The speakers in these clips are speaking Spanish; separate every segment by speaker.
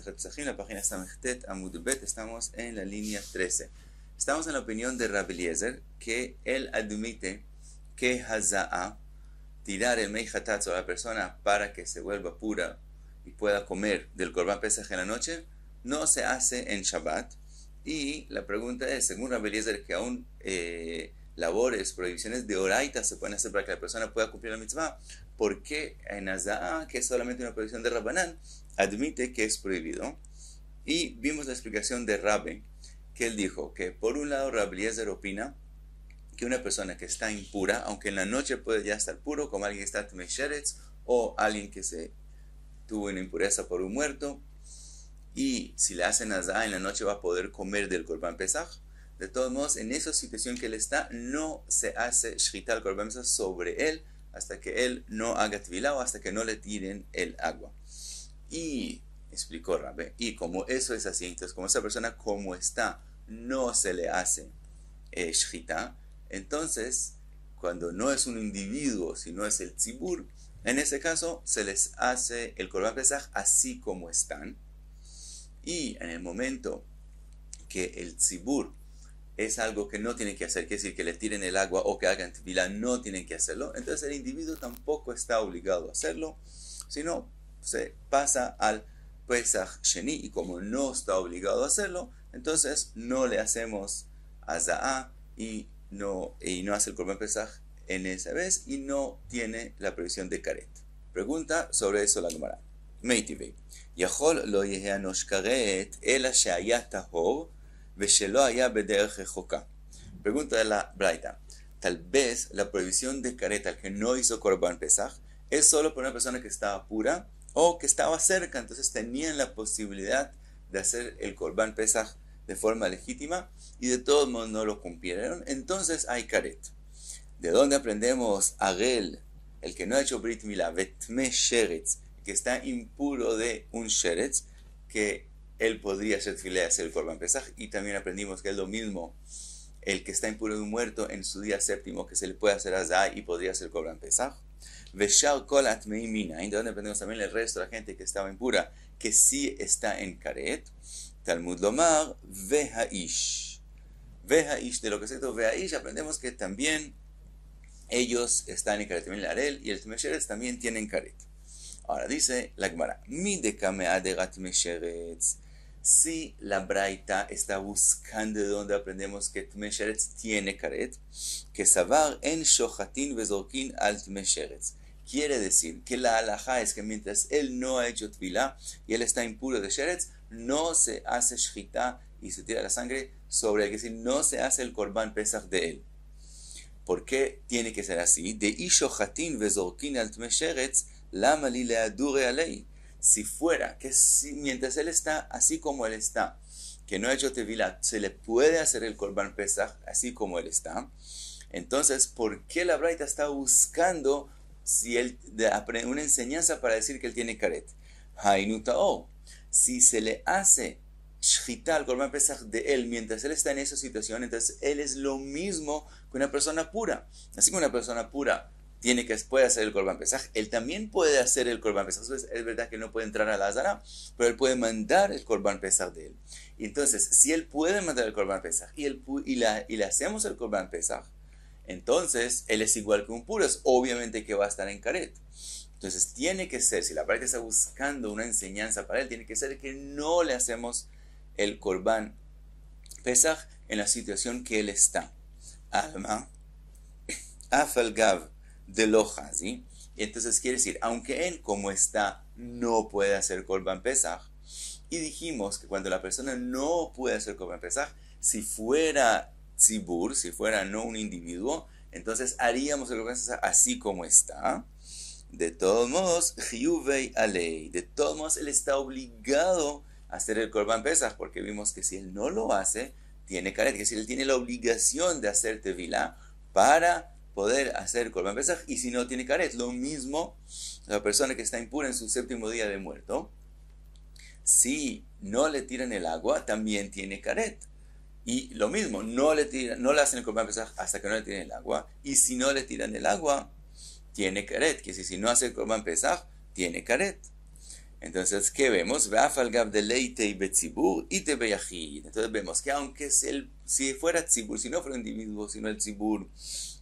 Speaker 1: Masejet Pesachim, la página Samechtet Amud Bet, estamos en la línea 13. Estamos en la opinión de Rabbi Eliezer, que él admite que Haza'a, tirar el Mei Hatatz a la persona para que se vuelva pura y pueda comer del Korban Pesach en la noche, no se hace en Shabbat. Y la pregunta es, según Rabbi Eliezer, que aún labores, prohibiciones de oraita se pueden hacer para que la persona pueda cumplir la mitzvah, ¿por qué en Haza'a, que es solamente una prohibición de Rabbanán, admite que es prohibido? Y vimos la explicación de Rabbi, que él dijo que por un lado Rabbi Eliezer opina que una persona que está impura, aunque en la noche puede ya estar puro, como alguien que está Tmei Sheretz, o alguien que se tuvo una impureza por un muerto, y si le hacen Haza'a en la noche va a poder comer del Korban Pesach. De todos modos, en esa situación que él está, no se hace Shchita al Korban Pesach sobre él hasta que él no haga Tvilá o hasta que no le tiren el agua. Y explicó Rabbi, y como eso es así, entonces como esa persona como está, no se le hace Shchita, entonces cuando no es un individuo, sino es el tzibur, en ese caso se les hace el Korban Pesach así como están. Y en el momento que el tzibur es algo que no tienen que hacer, quiere decir que le tiren el agua o que hagan tefilá, no tienen que hacerlo, entonces el individuo tampoco está obligado a hacerlo, sino se pasa al Pesach Sheni, y como no está obligado a hacerlo, entonces no le hacemos Haza'a y no hace el Korban Pesach en esa vez y no tiene la prohibición de karet. Pregunta sobre eso la Gemara. Meitivei, Yachol lo yehe anosh karet ela she'aya tahor ושלא היה בדרך רחוקה. Pregunta de la Braita. Tal vez la prohibición de karet al que no hizo Korban Pesach es solo por una persona que estaba pura o que estaba cerca, entonces tenían la posibilidad de hacer el Korban Pesach de forma legítima y de todos modos no lo cumplieron, entonces hay karet. ¿De dónde aprendemos Agel, el que no ha hecho Brit Milá, Vetme Sheretz, que está impuro de un Sheretz, que él podría hacer tefilá y hacer el Korban Pesach? Y también aprendimos que es lo mismo el que está impuro de un muerto en su día séptimo, que se le puede hacer Haza'a y podría hacer el Korban Pesach. Veshar kol atmei minayin, de donde aprendemos también el resto de la gente que estaba impura, que sí está en karet. Talmud lomar vehaish. Vehaish, de lo que se dice vehaish, aprendemos que también ellos están en karet. También el Arel y el Tmei Sheretz también tienen karet. Ahora dice la Gemara, mi de kamea de Tmei Sheretz. Si la Braita está buscando de donde aprendemos que Tmei Sheretz tiene karet, que savar en shohatin vezorkin al Tmei Sheretz. Quiere decir que la halajá es que mientras él no ha hecho tefilá y él está impuro de Sheretz, no se hace shchita y se tira la sangre sobre él, que decir, no se hace el Korban Pesach de él. ¿Por qué tiene que ser así? De ishohatin vezorkin al Tmei Sheretz, lama li leadure alei. Si fuera que mientras él está así como él está, que no ha hecho tevilá, se le puede hacer el Korban Pesach así como él está, entonces ¿por qué la Braita está buscando una enseñanza para decir que él tiene karet? Hainutao, si se le hace shchita al Korban Pesach de él mientras él está en esa situación, entonces él es lo mismo que una persona pura. Así como una persona pura puede hacer el Korban Pesach, él también puede hacer el Korban Pesach. Es verdad que no puede entrar a la Hazara, pero él puede mandar el Korban Pesach de él. Y entonces, si él puede mandar el Korban Pesach y le hacemos el Korban Pesach, entonces él es igual que un puro, es obviamente que va a estar en karet. Entonces tiene que ser, si la Braita está buscando una enseñanza para él, tiene que ser que no le hacemos el Korban Pesach en la situación que él está. Alma, afalgav de loja, ¿sí? Y entonces quiere decir, aunque él como está no puede hacer Korban Pesach, y dijimos que cuando la persona no puede hacer Korban Pesach, si fuera tzibur, si fuera no un individuo, entonces haríamos el Korban Pesach así como está. De todos modos, chiyuvei alei, de todos modos él está obligado a hacer el Korban Pesach, porque vimos que si él no lo hace, tiene karet, que si él tiene la obligación de hacer tevilá para poder hacer Korban Pesach, y si no tiene karet, lo mismo la persona que está impura en su séptimo día de muerto, si no le tiran el agua, también tiene karet. Y lo mismo, no le hacen el Korban Pesach hasta que no le tiren el agua, y si no le tiran el agua, tiene karet, que si no hace el Korban Pesach, tiene karet. Entonces, ¿qué vemos? Entonces vemos que aunque si fuera tzibur, si no fuera un individuo, sino el tzibur,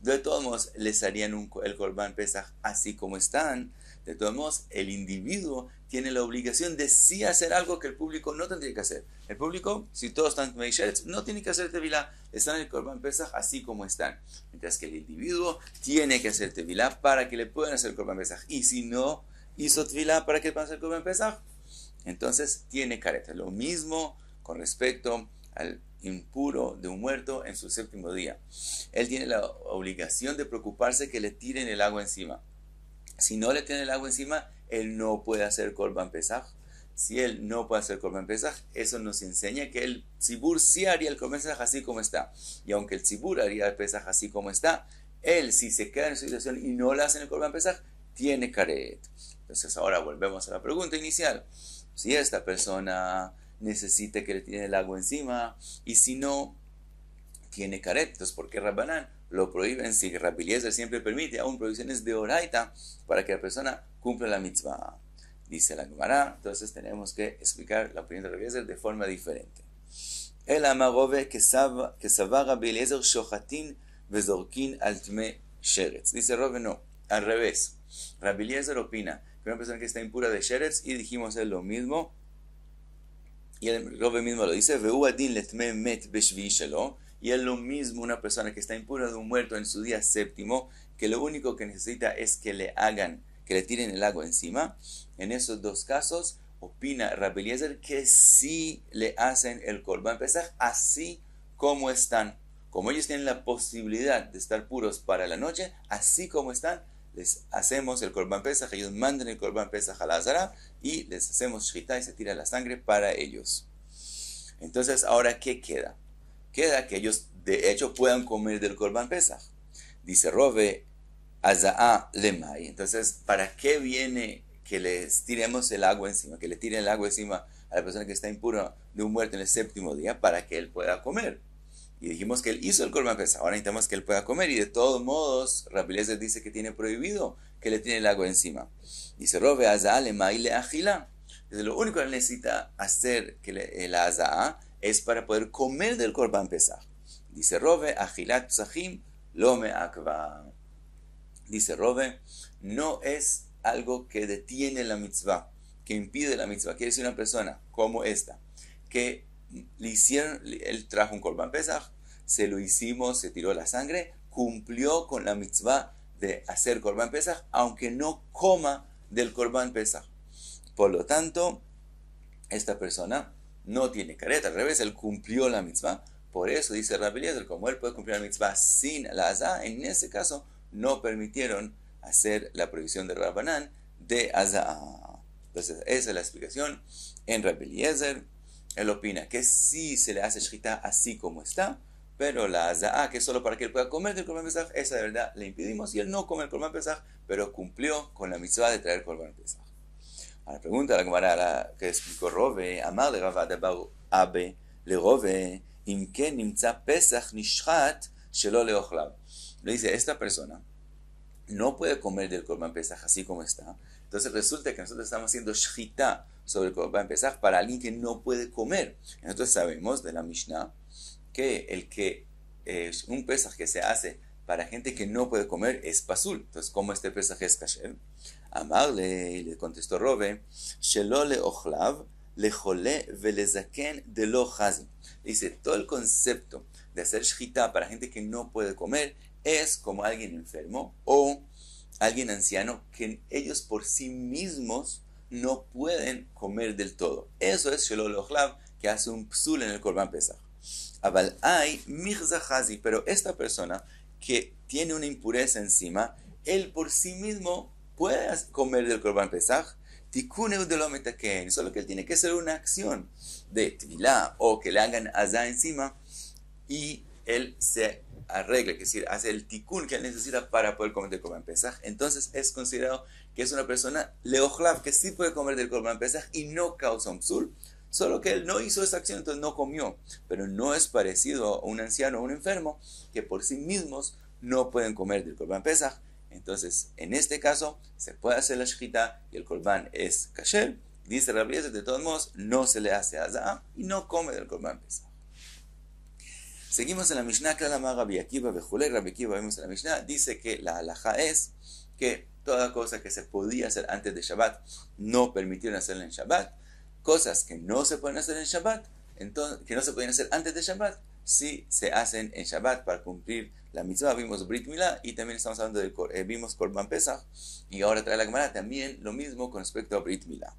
Speaker 1: de todos modos les harían el Korban Pesach así como están. De todos modos, el individuo tiene la obligación de sí hacer algo que el público no tendría que hacer. El público, si todos están Tmei Sheretz, no tiene que hacer tevilá, están en el Korban Pesach así como están. Mientras que el individuo tiene que hacer tevilá para que le puedan hacer el Korban Pesach. Y si no hizo tevilá para que puedan hacer el Korban Pesach, entonces tiene careta. Lo mismo con respecto al impuro de un muerto en su séptimo día. Él tiene la obligación de preocuparse que le tiren el agua encima. Si no le tienen el agua encima, él no puede hacer Korban Pesach. Si él no puede hacer Korban Pesach, eso nos enseña que el tzibur sí haría el Korban Pesach así como está. Y aunque el tzibur haría el Pesach así como está, él, si se queda en su situación y no le hacen el Korban Pesach, tiene caret. Entonces ahora volvemos a la pregunta inicial. Si esta persona necesita que le tiren el agua encima, y si no, tiene caret. Entonces, ¿por qué Rabbanán lo prohíben? Si Rabbi Eliezer siempre permite aún prohibiciones de oraita para que la persona cumpla la mitzvah. Dice la Gemara, entonces tenemos que explicar la opinión de Rabbi Eliezer de forma diferente. El amarove que savar Rabbi Eliezer shochatin vezorkin al tme sheretz. Dice Rove, no, al revés. Rabbi Eliezer opina que una persona que está impura de sheretz, y dijimos es lo mismo, y el Rove mismo lo dice, veu adin letme met beshvi shelo. Y es lo mismo una persona que está impura de un muerto en su día séptimo, que lo único que necesita es que le tiren el agua encima. En esos dos casos, opina Rabbi Eliezer que sí le hacen el Korban Pesach así como están. Como ellos tienen la posibilidad de estar puros para la noche, así como están, les hacemos el Korban Pesach. Ellos mandan el Korban Pesach a la Azara y les hacemos shchita y se tira la sangre para ellos. Entonces, ahora, ¿qué queda? Queda que ellos de hecho puedan comer del Korban Pesach. Dice Rove, Aza'a lemai. Entonces, ¿para qué viene que les tiremos el agua encima? Que le tiren el agua encima a la persona que está impura de un muerto en el séptimo día, para que él pueda comer. Y dijimos que él hizo el Korban Pesach, ahora necesitamos que él pueda comer. Y de todos modos, Rabbi Eliezer dice que tiene prohibido que le tiren el agua encima. Dice Rove, Aza'a lemai le achila. Entonces, lo único que él necesita hacer que la Aza'a es para poder comer del Korban Pesach. Dice Rove, achilat psachim lo me'akva. Dice Rove, no es algo que detiene la mitzvah, que impide la mitzvah. Quiere decir una persona como esta, que le hicieron, él trajo un Korban Pesach, se lo hicimos, se tiró la sangre, cumplió con la mitzvah de hacer Korban Pesach, aunque no coma del Korban Pesach. Por lo tanto, esta persona no tiene careta, al revés, él cumplió la mitzvah. Por eso dice Rabbi Eliezer, como él puede cumplir la mitzvah sin la azá, en ese caso no permitieron hacer la prohibición de Rabbanán de azá. Entonces, esa es la explicación en Rabbi Eliezer. Él opina que sí se le hace shchita así como está, pero la azá, que es solo para que él pueda comer del Korban Pesach, esa de verdad le impedimos, y él no come el Korban Pesach, pero cumplió con la mitzvah de traer Korban Pesach. A la pregunta de la Gemara que explicó Rove, Amar le Rav Adabar Abe le Rove, Imken nimtza Pesach nishchat shelo leochlav. Le dice, esta persona no puede comer del Korban Pesach así como está. Entonces resulta que nosotros estamos haciendo shchita sobre el Korban Pesach para alguien que no puede comer. Nosotros sabemos de la Mishnah que un Pesach que se hace para gente que no puede comer es pasul. Entonces, ¿cómo este Pesach es kasher? Amarle, le contestó Rove, shelo leochlav lejole velezaken de lo chazim. Dice, todo el concepto de hacer shchita para gente que no puede comer es como alguien enfermo o alguien anciano que ellos por sí mismos no pueden comer del todo. Eso es shelo leochlav, que hace un psul en el Korban Pesach. Aval hay mirza chazi, pero esta persona que tiene una impureza encima, él por sí mismo puede comer del Korban Pesach, tikuneu de lo metaken, solo que él tiene que hacer una acción de tvilá o que le hagan azá encima y él se arregle, es decir, hace el tikun que él necesita para poder comer del Korban Pesach. Entonces es considerado que es una persona leochlav, que sí puede comer del Korban Pesach y no causa un psul, solo que él no hizo esa acción, entonces no comió. Pero no es parecido a un anciano o un enfermo que por sí mismos no pueden comer del Korban Pesach. Entonces, en este caso, se puede hacer la shchita y el Korban es kasher, Dice Rabbi Eliezer, de todos modos, no se le hace hazá y no come del Korban Pesach. Seguimos en la Mishnah, Klalama Rabbi Akiva, Bejulei, Rabbi Akiva, vemos en la Mishnah, dice que la halajá es que toda cosa que se podía hacer antes de Shabbat, no permitieron hacerla en Shabbat. Cosas que no se pueden hacer en Shabbat, entonces, que no se podían hacer antes de Shabbat, sí se hacen en Shabbat para cumplir la mitzvah. Vimos Brit Milá y también estamos hablando de, vimos Korban Pesach, y ahora trae la Gemara también lo mismo con respecto a Brit Milá.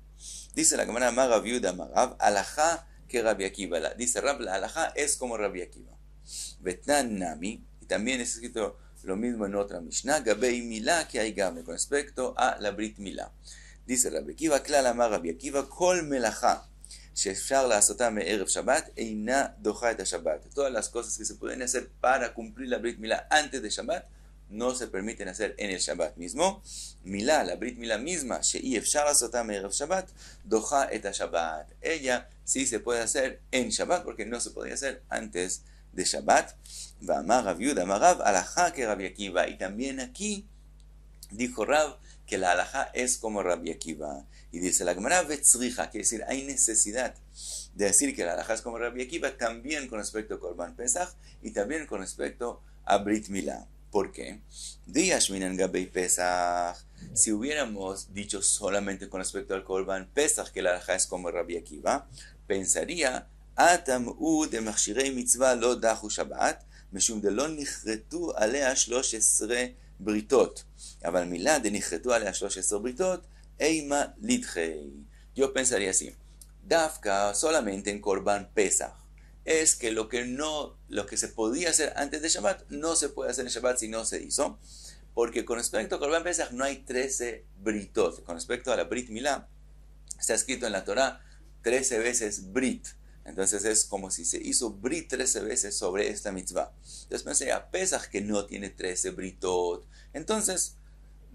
Speaker 1: Dice la Gemara, Magav Yuda Magav, halajá que Rabbi Akiva. Dice Rab, la halajá es como Rabbi Akiva. Vetnan Nami, y también es escrito lo mismo en otra Mishnah, Gabei Milá que hay Game, con respecto a la Brit Milá. Dice Rabbi Akiva, Klal Amar Rabbi Akiva, Kol Melachá, Shefshar La'asotam Me'erev Shabbat, Eina Docha et Shabbat. Todas las cosas que se pueden hacer para cumplir la Brit Milá antes de Shabbat, no se permiten hacer en el Shabbat mismo. Milá, la Brit Milá misma, She'efshar La'asotam Me'erev Shabbat, Docha et Shabbat. Ella sí se puede hacer en Shabbat, porque no se podía hacer antes de Shabbat. Va'amar Rav Yuda Amar Rav, halajá que Rabbi Akiva. Y también aquí dijo Rav que la halajá es como Rabbi Akiva. Y dice la Gemara, vetzricha, quiere decir, hay necesidad de decir que la halajá es como Rabbi Akiva también con respecto a Korban Pesach y también con respecto a Brit Milá. ¿Por qué? Diashminan Gabei Pesach. Si hubiéramos dicho solamente con respecto al Korban Pesach que la halajá es como Rabbi Akiva, pensaría Atam'u de machshirei mitzvah lo dachu Shabbat, משום דלא נחרטו עליה 13 בריתות. אבל מילה דנחרטו עליה 13 בריתות, אימה לדחי. Yo pensaría así, Dafka solamente en Korban Pesach es que lo que se podía hacer antes de Shabbat no se puede hacer en Shabbat si no se hizo, porque con respecto a Korban Pesach no hay 13 britot. Con respecto a la Brit Milá, está escrito en la Torah 13 veces Brit. Entonces es como si se hizo Brit 13 veces sobre esta mitzvah. Entonces pensé, a Pesach que no tiene 13 Britot. Entonces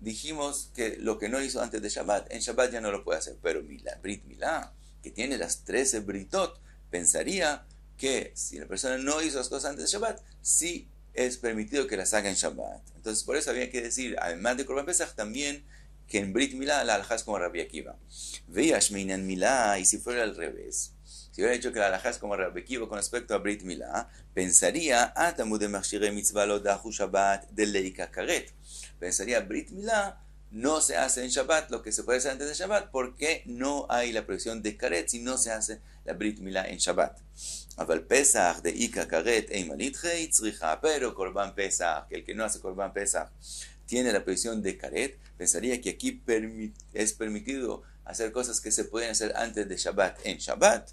Speaker 1: dijimos que lo que no hizo antes de Shabbat, en Shabbat ya no lo puede hacer. Pero Brit Milá, que tiene las 13 Britot, pensaría que si la persona no hizo las cosas antes de Shabbat, sí es permitido que las haga en Shabbat. Entonces por eso había que decir, además de Korban Pesach, también que en Brit Milá la halajá es como Rabbi Akiva. Veashminan Milá, y si fuera al revés, si hubiera dicho que la halajá es como Rabbi Akiva con respecto a Brit Milá, pensaría, Atamu de machshirei mitzvah lo dachu Shabbat de leika karet. Pensaría, Brit Milá no se hace en Shabbat lo que se puede hacer antes de Shabbat, porque no hay la prohibición de karet si no se hace la Brit Milá en Shabbat. Aval Pesach de ika karet eima lidchei tzricha, pero Korban Pesach, el que no hace Korban Pesach, tiene la prohibición de karet, pensaría que aquí es permitido hacer cosas que se pueden hacer antes de Shabbat en Shabbat.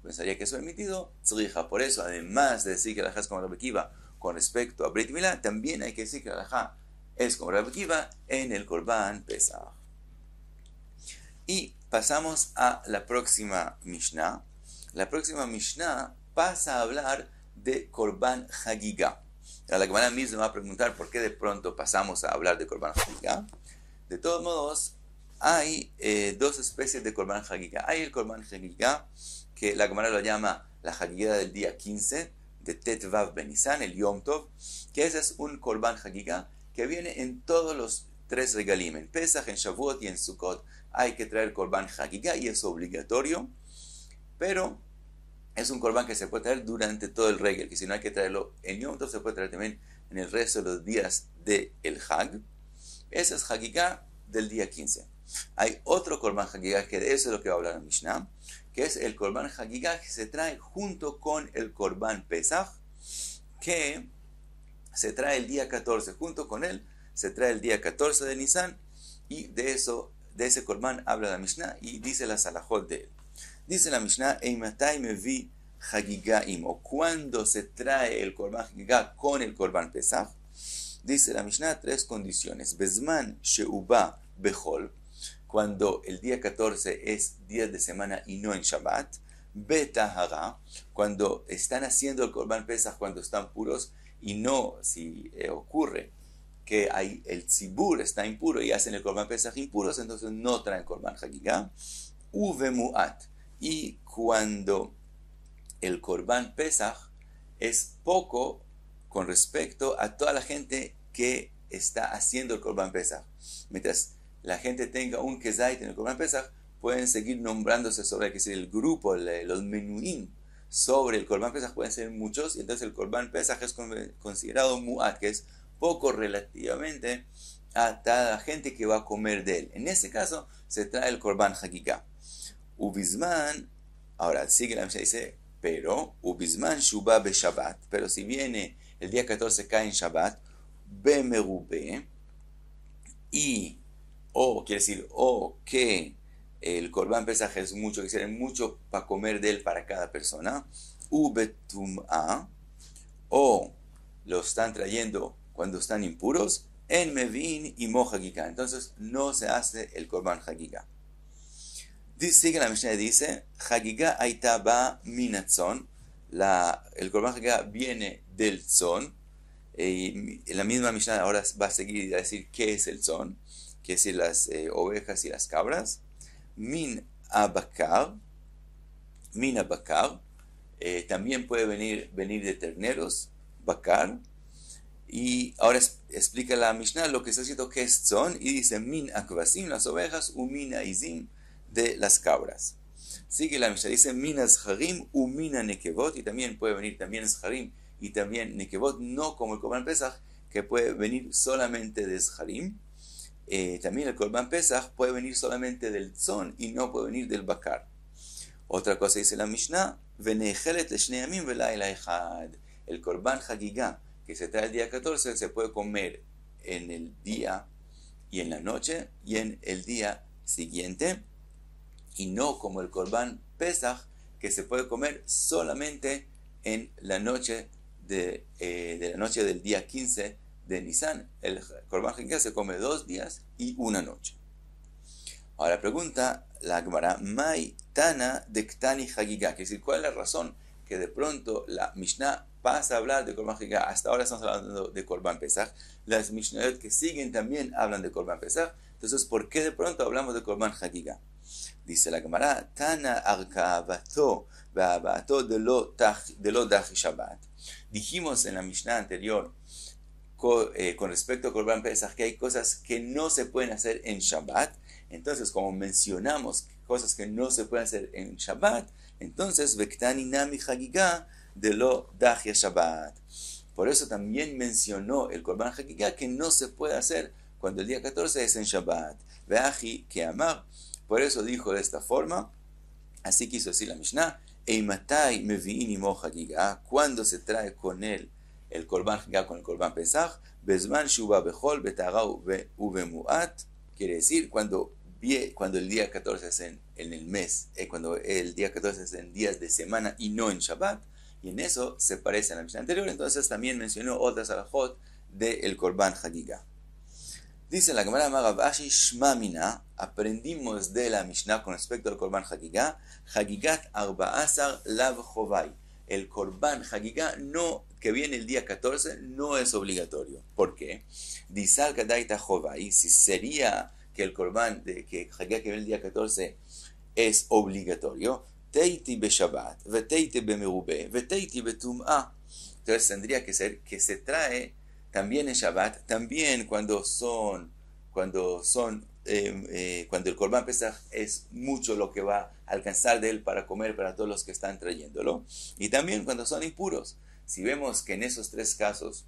Speaker 1: Pensaría que es permitido tzricha. Por eso, además de decir que la halajá es como Rabbi Akiva con respecto a Brit Milá, también hay que decir que la halajá es como Rabbi Akiva en el Korban Pesach. Y pasamos a la próxima Mishnah. La próxima Mishnah pasa a hablar de Korban Hagigah. La Gemara misma va a preguntar por qué de pronto pasamos a hablar de Korban Hagigah. De todos modos, hay dos especies de Korban Hagigah. Hay el Korban Hagigah, que la Gemara lo llama la Hagigah del día 15 de Tet Vav Ben Nisan, el Yom Tov, que ese es un Korban Hagigah que viene en todos los tres regalim, en Pesach, en Shavuot y en Sukkot. Hay que traer Korban Hagigah y es obligatorio, pero es un Korban que se puede traer durante todo el regel, que si no hay que traerlo en Yom Tov, se puede traer también en el resto de los días del Hag. Ese es Hagigah del día 15. Hay otro Korban Hagigah, que de eso es lo que va a hablar en Mishnah, que es el Korban Hagigah que se trae junto con el Korban Pesach, que se trae el día 14. Junto con él se trae el día 14 de Nisan, y de ese Korban habla la Mishnah y dice la Salahot de él. Dice la Mishnah, Eimatai mevi Hagigahim, o cuando se trae el Korban Hagigah con el Korban Pesach. Dice la Mishnah, tres condiciones. Bezman sheuba bechol, cuando el día 14 es día de semana y no en Shabbat. Betahara, cuando están haciendo el Korban Pesach cuando están puros, y no si ocurre que el tzibur está impuro y hacen el Korban Pesach impuros, entonces no traen Korban Hagigah. Uvemuat, y cuando el Korban Pesach es poco con respecto a toda la gente que está haciendo el Korban Pesach. Mientras la gente tenga un kezait en el Korban Pesach, pueden seguir nombrándose sobre, que es el grupo, los menuín sobre el Corban Pesaj pueden ser muchos, y entonces el Corban Pesaj es considerado mu'at, que es poco relativamente a cada gente que va a comer de él. En ese caso se trae el Corban Hagigah. Ubizman, ahora sigue la Mishnah, dice, pero Ubizman Shubá be Shabbat, pero si viene el día 14 cae en Shabbat, be merube, y quiere decir, que el Corban Pesaj es mucho, que quiere mucho para comer de él para cada persona, ubetum'a, o lo están trayendo cuando están impuros, en mevin y mo hagigah, entonces no se hace el Corban Hagigah. Sigue la Mishnah, dice, Hagigah aita ba minatzon, el Corban Hagigah viene del tzon, y la misma Mishnah ahora va a seguir a decir qué es el tzon, que es decir, las ovejas y las cabras. Min abakar, también puede venir de terneros, bakar. Y ahora explica la Mishnah lo que está escrito que es tzon, y dice min akvasim, las ovejas, u min aizim, de las cabras. Sigue la Mishnah, dice min azharim, u min nekevot, y también puede venir también azharim y también nekevot, no como el Corban Pesaj, que puede venir solamente de azharim. También el Corban Pesaj puede venir solamente del tzon y no puede venir del bakar. Otra cosa dice la Mishnah, el Corban Hagigah que se trae el día 14 se puede comer en el día y en la noche y en el día siguiente, y no como el Corban Pesaj que se puede comer solamente en la noche de la noche del día 15 de Nisan. El Corban Hagigah se come 2 días y 1 noche. Ahora pregunta la Gemara, Mai Tana de Ktani Hagigah, que es decir, ¿cuál es la razón que de pronto la Mishnah pasa a hablar de Corban Hagigah? Hasta ahora estamos hablando de Corban Pesaj. Las Mishnayot que siguen también hablan de Corban Pesaj. Entonces, ¿por qué de pronto hablamos de Corban Hagigah? Dice la Gemara, Tana Arkavato de lo Dachi Shabbat. Dijimos en la Mishnah anterior con respecto a Corban Pesaj que hay cosas que no se pueden hacer en Shabbat. Entonces, como mencionamos cosas que no se pueden hacer en Shabbat, entonces Vektani Nami Hagigah de lo Dachi Shabbat. Por eso también mencionó el Corban Hagigah que no se puede hacer cuando el día 14 es en Shabbat. Veaji que amar. Por eso dijo de esta forma, así quiso decir la Mishnah, Eimatai mevi'ini mo Hagigah, cuando se trae con él el Corban Hagigah con el Corban Pesaj, Bezman Shuba Bechol Betagau Ubemuat, quiere decir cuando el día 14 es en el mes, cuando el día 14 es en días de semana y no en Shabbat, y en eso se parece a la Mishnah anterior. Entonces también mencionó otras alajot del Corban Hagigah. Dice la Gemara Magav Ashi Shma Mina, aprendimos de la Mishnah con respecto al Corban Hagigah, Hagigat Arba'asar Lav Chovai. El Corban Hagigah que viene el día 14 no es obligatorio. ¿Por qué? Disal Kadaita Chovai, si sería que el Corban que Hagigah que viene el día 14 es obligatorio, Teiti be Shabbat, Veteiti be Merube, Veteiti be Tum'a. Entonces tendría que ser que se trae también en Shabbat, también cuando el Corban Pesaj es mucho lo que va a alcanzar de él para comer para todos los que están trayéndolo, y también cuando son impuros. Si vemos que en esos 3 casos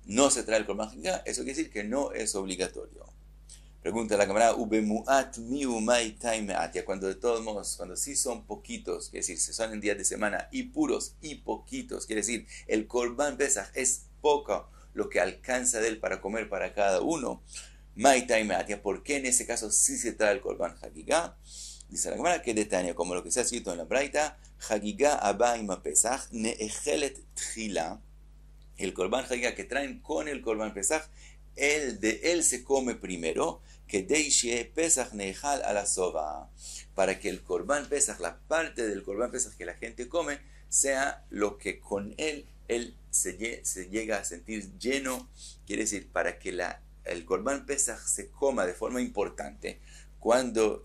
Speaker 1: no se trae el Corban Hagigah, eso quiere decir que no es obligatorio. Pregunta la Gemara, Ubemuat miu mai taimeatia, cuando de todos modos, cuando sí son poquitos, quiere decir, si son en días de semana y puros y poquitos, quiere decir, el Corban Pesaj es poco lo que alcanza de él para comer para cada uno, mai taimeatia, ¿por qué en ese caso sí se trae el Corban Hagigah? Dice la Gemara que detaña, como lo que se ha escrito en la Braita, Hagigah abaima Pesaj neechelet tchila, el Corban Hagigah que traen con el Corban Pesaj, de él se come primero, que deishie Pesaj neejal a la soba, para que el Corban Pesaj, la parte del Corban Pesaj que la gente come, sea lo que con él se llega a sentir lleno, quiere decir, para que el Corban Pesaj se coma de forma importante,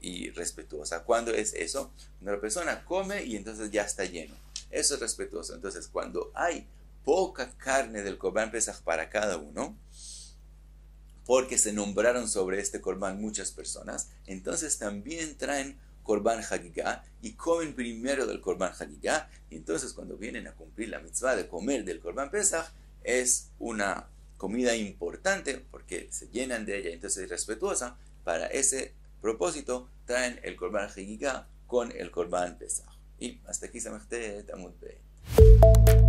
Speaker 1: y respetuosa. ¿Cuándo es eso? Cuando la persona come y entonces ya está lleno. Eso es respetuoso. Entonces, cuando hay poca carne del Corban Pesaj para cada uno, porque se nombraron sobre este Corban muchas personas, entonces también traen Korban Hagigah y comen primero del Korban Hagigah, y entonces cuando vienen a cumplir la mitzvah de comer del Korban Pesach, es una comida importante porque se llenan de ella, entonces es respetuosa. Para ese propósito traen el Korban Hagigah con el Korban Pesach. Y hasta aquí Samachtet Amud Beit.